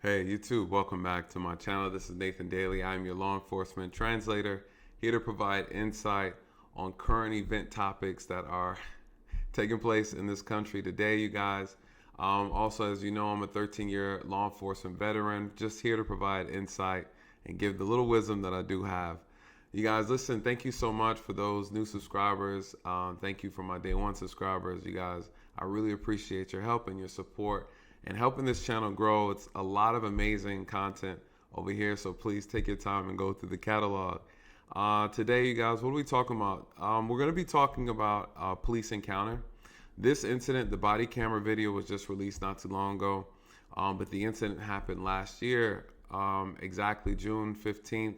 Hey, you too. Welcome back to my channel. This is Nathan Daley. I'm your law enforcement translator, here to provide insight on current event topics that are taking place in this country today, you guys. Also, as you know, I'm a 13-year law enforcement veteran, just here to provide insight and give the little wisdom that I do have. You guys, listen, thank you so much for those new subscribers. Thank you for my day one subscribers. You guys, I really appreciate your help and your support and helping this channel grow. It's a lot of amazing content over here, so please take your time and go through the catalog. Today, you guys, what are we talking about? We're going to be talking about a police encounter. This incident, the body camera video was just released not too long ago, but the incident happened last year, exactly June 15th,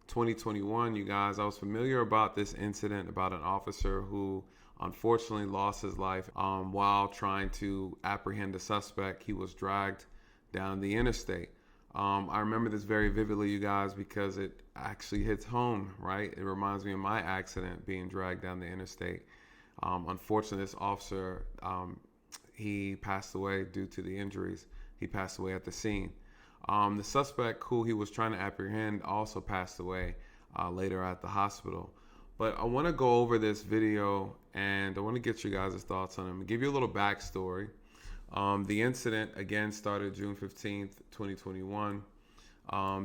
2021. You guys, I was familiar about this incident about an officer who unfortunately lost his life while trying to apprehend a suspect. He was dragged down the interstate. I remember this very vividly, you guys, because it actually hits home, right? It reminds me of my accident being dragged down the interstate. Unfortunately, this officer, he passed away due to the injuries. He passed away at the scene. The suspect who he was trying to apprehend also passed away later at the hospital. But I want to go over this video and I want to get you guys' thoughts on it. Give you a little backstory. The incident, again, started June 15th, 2021.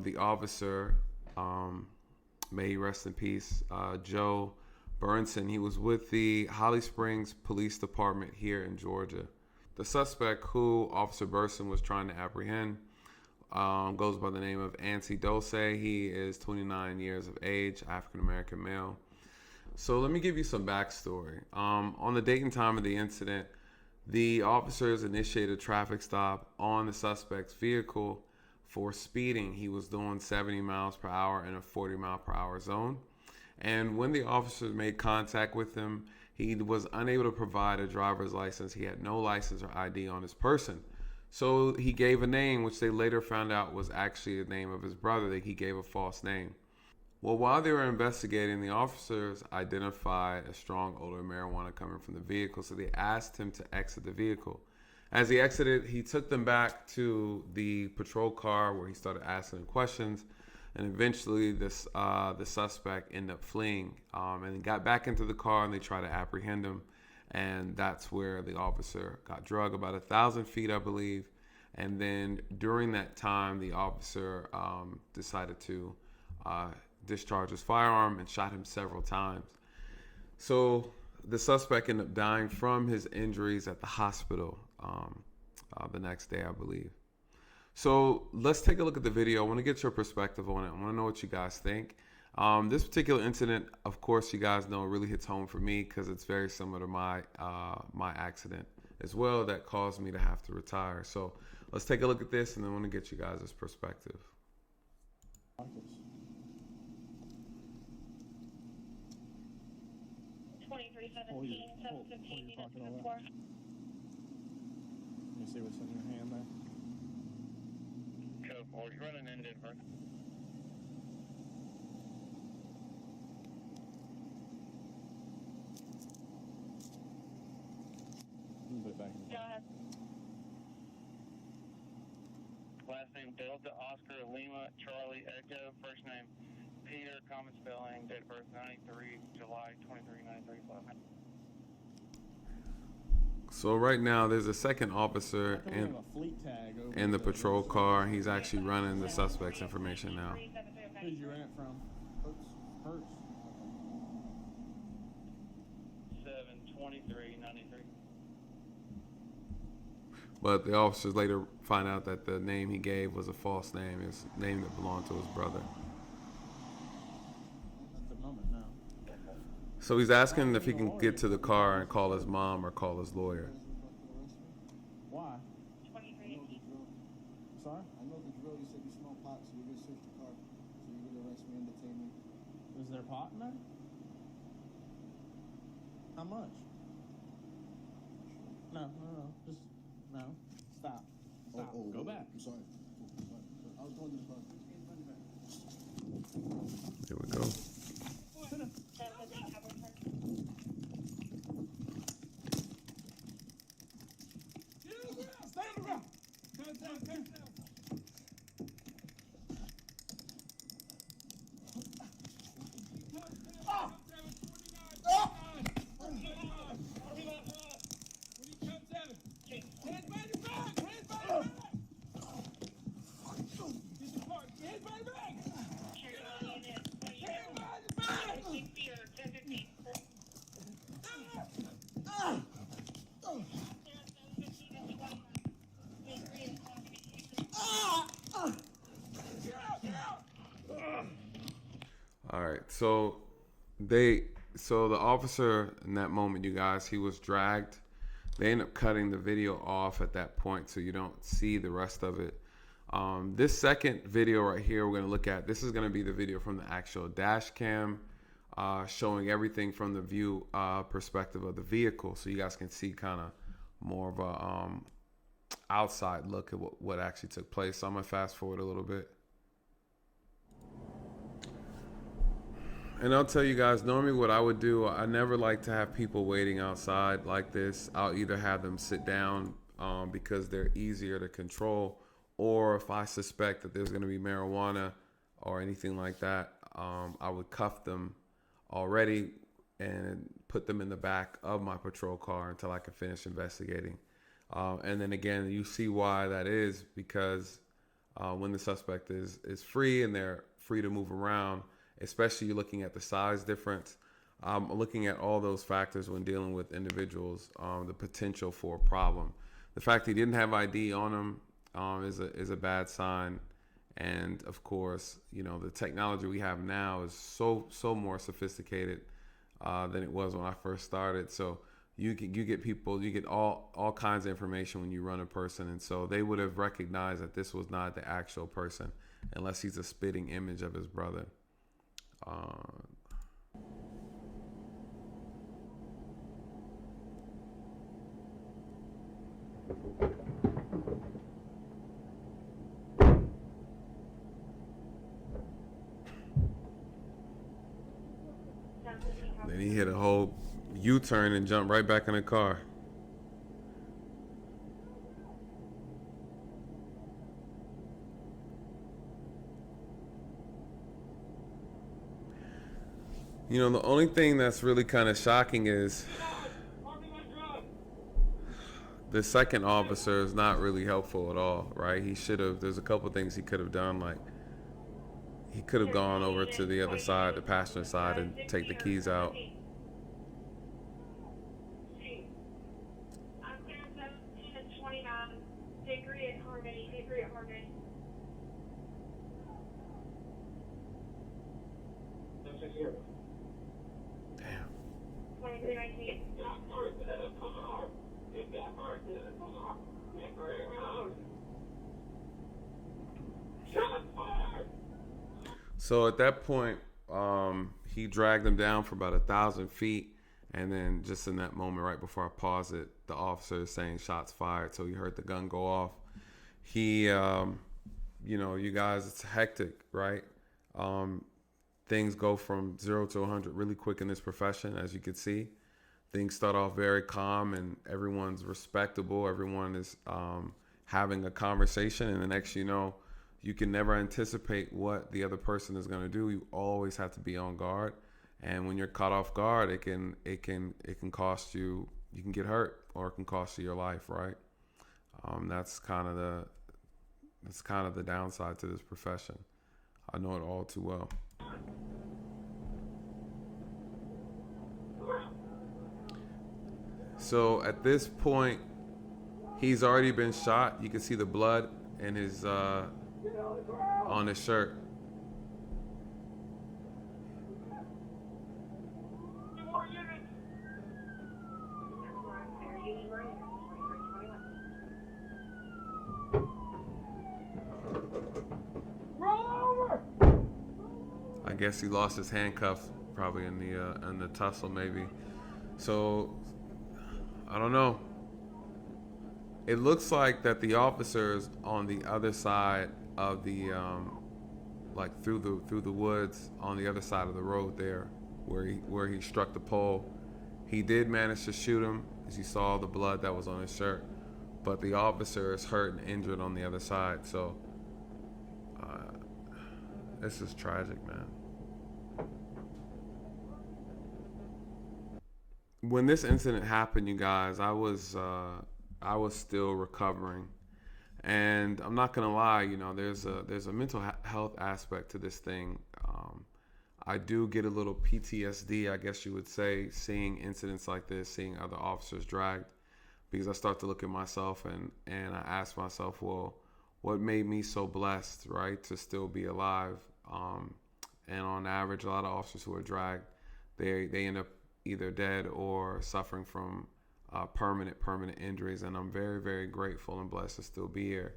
The officer, may he rest in peace, Joe Burson, he was with the Holly Springs Police Department here in Georgia. The suspect who Officer Burson was trying to apprehend goes by the name of Ansy Dolce. He is 29 years of age, African-American male. So let me give you some backstory. On the date and time of the incident, the officers initiated a traffic stop on the suspect's vehicle for speeding. He was doing 70 miles per hour in a 40 mile per hour zone. And when the officers made contact with him, he was unable to provide a driver's license. He had no license or ID on his person. So he gave a name, which they later found out was actually the name of his brother, that he gave a false name. Well, while they were investigating, the officers identified a strong odor of marijuana coming from the vehicle, so they asked him to exit the vehicle. As he exited, he took them back to the patrol car where he started asking them questions, and eventually the suspect ended up fleeing and got back into the car, and they tried to apprehend him. And that's where the officer got drugged about 1,000 feet, I believe. And then during that time, the officer decided to discharge his firearm and shot him several times. So the suspect ended up dying from his injuries at the hospital the next day, I believe. So let's take a look at the video. I want to get your perspective on it. I want to know what you guys think. This particular incident, of course, you guys know, really hits home for me because it's very similar to my accident as well that caused me to have to retire. So let's take a look at this, and then I want to get you guys' perspective. 2317, 715, units to the floor. Let me see what's in your hand there. Code 4, you're running into Denver. Put it back in the Go ahead. Last name Delta, Oscar, Lima, Charlie, Echo. First name Peter, common spelling, date of birth 93, July 23, 93, So right now, there's a second officer in the patrol car. He's actually running the suspect's information now. Who did you rent it from? Hertz. 72393. But the officers later find out that the name he gave was a false name. It's a name that belonged to his brother. At the moment, no. So he's asking if he can get to the car and call his mom or call his lawyer. Why? 2318. Sorry? I know the drill. You said you smell pot, so you're gonna search the car. So you're gonna arrest me and detain me. Is there pot in there? How much? No. Just, no. Stop. Go back. I'm sorry. I was going to the car. Here we go. 715, cover turn. Stand around. Stand down. All right. So the officer in that moment, you guys, he was dragged. They end up cutting the video off at that point, so you don't see the rest of it. This second video right here, we're going to look at. This is going to be the video from the actual dash cam, showing everything from the view perspective of the vehicle, so you guys can see kind of more of a outside look at what actually took place. So I'm gonna fast forward a little bit. And I'll tell you guys, normally what I would do, I never like to have people waiting outside like this. I'll either have them sit down because they're easier to control, or if I suspect that there's going to be marijuana or anything like that, I would cuff them already and put them in the back of my patrol car until I can finish investigating. And then again, you see why that is, because when the suspect is free and they're free to move around, especially you're looking at the size difference, looking at all those factors when dealing with individuals, the potential for a problem. The fact he didn't have ID on him is a bad sign. And of course, you know, the technology we have now is so more sophisticated than it was when I first started. So you get all kinds of information when you run a person, and so they would have recognized that this was not the actual person unless he's a spitting image of his brother. Then he hit a whole U-turn and jumped right back in the car. You know, the only thing that's really kind of shocking is the second officer is not really helpful at all, right? There's a couple things he could have done, like he could have gone over to the other side, the passenger side, and take the keys out. So at that point, he dragged him down for about 1,000 feet. And then just in that moment, right before I pause it, the officer is saying shots fired. So he heard the gun go off. He, you know, you guys, it's hectic, right? Things go from 0 to 100 really quick in this profession, as you can see. Things start off very calm and everyone's respectable. Everyone is having a conversation. And the next you know, you can never anticipate what the other person is going to do. You always have to be on guard. And when you're caught off guard, it can cost you. You can get hurt, or it can cost you your life, right? That's kind of the downside to this profession. I know it all too well. So at this point, he's already been shot. You can see the blood in his on his shirt. I guess he lost his handcuff, probably in the tussle, maybe. So I don't know. It looks like that the officers on the other side of the like through the woods on the other side of the road there, where he struck the pole. He did manage to shoot him, as you saw the blood that was on his shirt, but the officer is hurt and injured on the other side. So this is tragic, man. When this incident happened, you guys, I was still recovering, and I'm not gonna lie. You know, there's a mental health aspect to this thing. I do get a little PTSD, I guess you would say, seeing incidents like this, seeing other officers dragged, because I start to look at myself and I ask myself, well, what made me so blessed, right, to still be alive, And on average, a lot of officers who are dragged, they end up either dead or suffering from permanent injuries. And I'm very, very grateful and blessed to still be here.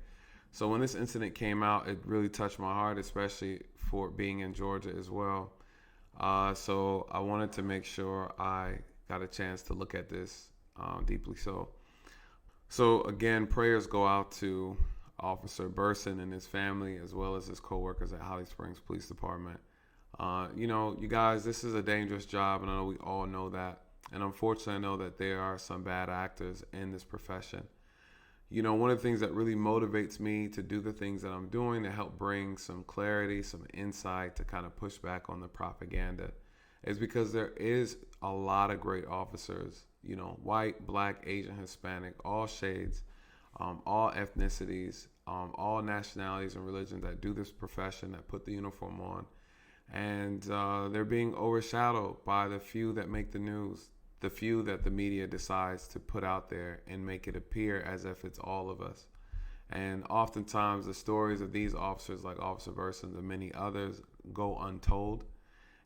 So when this incident came out, it really touched my heart, especially for being in Georgia as well. So I wanted to make sure I got a chance to look at this deeply. So again, prayers go out to Officer Burson and his family, as well as his coworkers at Holly Springs Police Department. You guys, this is a dangerous job, and I know we all know that. And unfortunately, I know that there are some bad actors in this profession. One of the things that really motivates me to do the things that I'm doing to help bring some clarity, some insight, to kind of push back on the propaganda is because there is a lot of great officers, white, black, Asian, Hispanic, all shades, all ethnicities, all nationalities and religions that do this profession, that put the uniform on. And they're being overshadowed by the few that make the news, the few that the media decides to put out there and make it appear as if it's all of us. And oftentimes the stories of these officers, like Officer Burson and many others, go untold.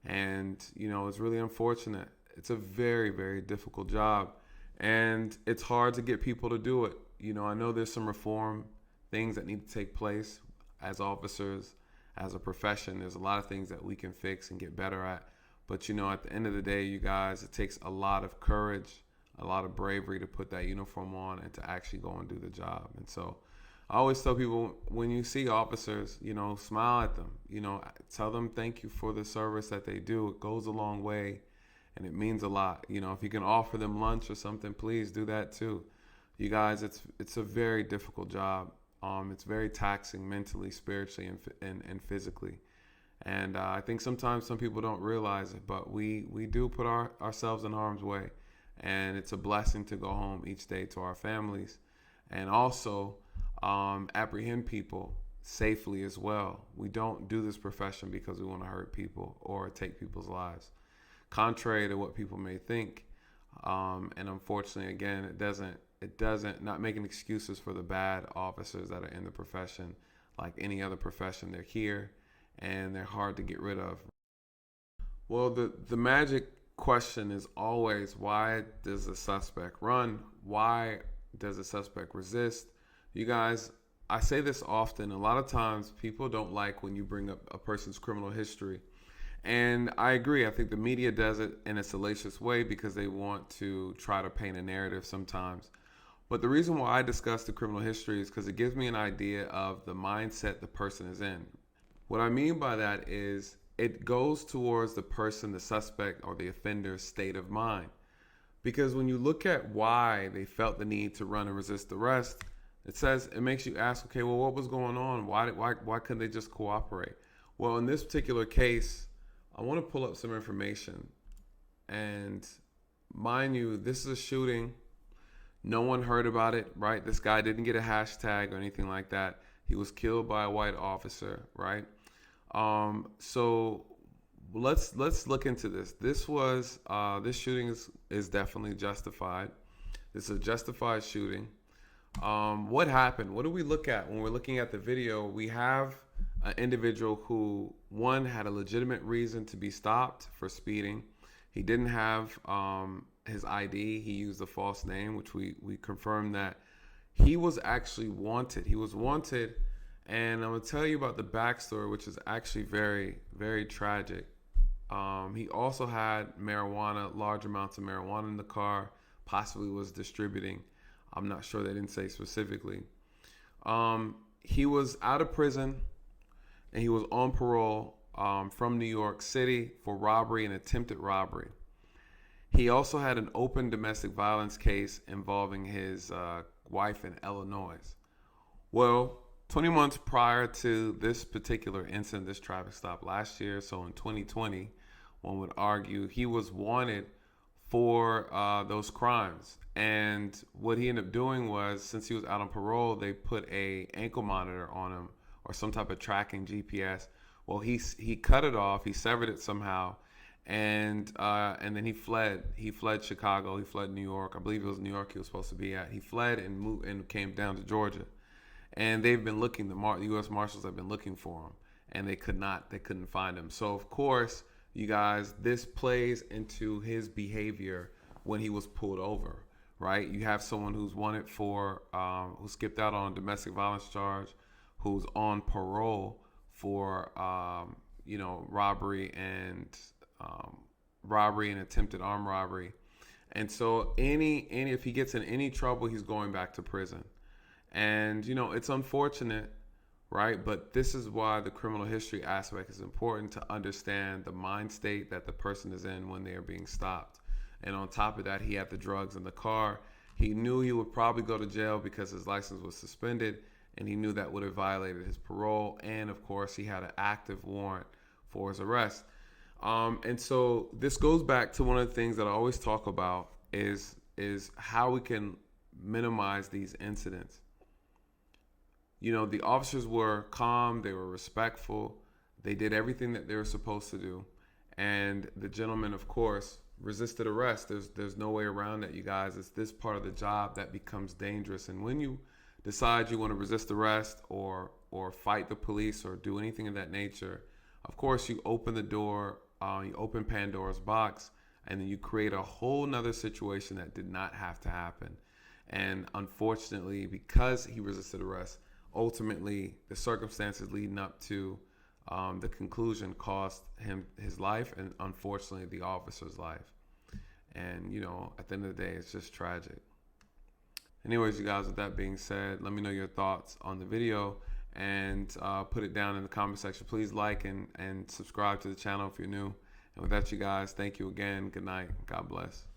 And, it's really unfortunate. It's a very, very difficult job. And it's hard to get people to do it. I know there's some reform things that need to take place as officers, as a profession. There's a lot of things that we can fix and get better at. But, at the end of the day, you guys, it takes a lot of courage, a lot of bravery to put that uniform on and to actually go and do the job. And so I always tell people, when you see officers, smile at them, tell them thank you for the service that they do. It goes a long way and it means a lot. If you can offer them lunch or something, please do that too. You guys, it's a very difficult job. It's very taxing mentally, spiritually, and physically. And I think sometimes some people don't realize it, but we do put ourselves in harm's way. And it's a blessing to go home each day to our families and also apprehend people safely as well. We don't do this profession because we want to hurt people or take people's lives, contrary to what people may think. And unfortunately, again, it doesn't, not making excuses for the bad officers that are in the profession. Like any other profession, they're here and they're hard to get rid of. Well, the magic question is always, why does the suspect run? Why does the suspect resist? You guys, I say this often. A lot of times people don't like when you bring up a person's criminal history. And I agree. I think the media does it in a salacious way because they want to try to paint a narrative sometimes. But the reason why I discuss the criminal history is because it gives me an idea of the mindset the person is in. What I mean by that is it goes towards the person, the suspect, or the offender's state of mind. Because when you look at why they felt the need to run and resist arrest, it makes you ask, okay, well, what was going on? Why couldn't they just cooperate? Well, in this particular case, I want to pull up some information. And mind you, this is a shooting. No one heard about it, right? This guy didn't get a hashtag or anything like that. He was killed by a white officer, right? So let's look into this. This shooting is definitely justified. This is a justified shooting. What happened? What do we look at when we're looking at the video? We have an individual who, one, had a legitimate reason to be stopped for speeding. He didn't have his ID. He used a false name, which we confirmed that he was actually wanted. He was wanted, and I'm going to tell you about the backstory, which is actually very, very tragic. He also had marijuana, large amounts of marijuana in the car, possibly was distributing. I'm not sure, they didn't say specifically. He was out of prison, and he was on parole from New York City for robbery and attempted robbery. He also had an open domestic violence case involving his wife in Illinois. Well, 20 months prior to this particular incident, this traffic stop last year, so in 2020, one would argue he was wanted for those crimes. And what he ended up doing was, since he was out on parole, they put a ankle monitor on him or some type of tracking GPS. Well, he cut it off. He severed it somehow, and then he fled. He fled Chicago. He fled New York. I believe it was New York he was supposed to be at. He fled and moved and came down to Georgia, and they've been looking. The U.S. Marshals have been looking for him, and they couldn't find him. So of course, you guys, this plays into his behavior when he was pulled over, right? You have someone who's wanted for, who skipped out on a domestic violence charge, who's on parole for, robbery and attempted armed robbery. And so if he gets in any trouble, he's going back to prison. And, it's unfortunate, right? But this is why the criminal history aspect is important, to understand the mind state that the person is in when they are being stopped. And on top of that, he had the drugs in the car. He knew he would probably go to jail because his license was suspended, and he knew that would have violated his parole. And of course, he had an active warrant for his arrest. And so this goes back to one of the things that I always talk about is how we can minimize these incidents. The officers were calm, they were respectful, they did everything that they were supposed to do. And the gentleman, of course, resisted arrest. There's no way around that, you guys. It's this part of the job that becomes dangerous. And when you decide you want to resist arrest or fight the police or do anything of that nature, of course, you open the door, you open Pandora's box, and then you create a whole nother situation that did not have to happen. And unfortunately, because he resisted arrest, ultimately the circumstances leading up to the conclusion cost him his life, and unfortunately the officer's life. And at the end of the day, it's just tragic. Anyways, you guys, with that being said, let me know your thoughts on the video, and put it down in the comment section. Please like and subscribe to the channel if you're new. And with that, you guys, thank you again. Good night. God bless.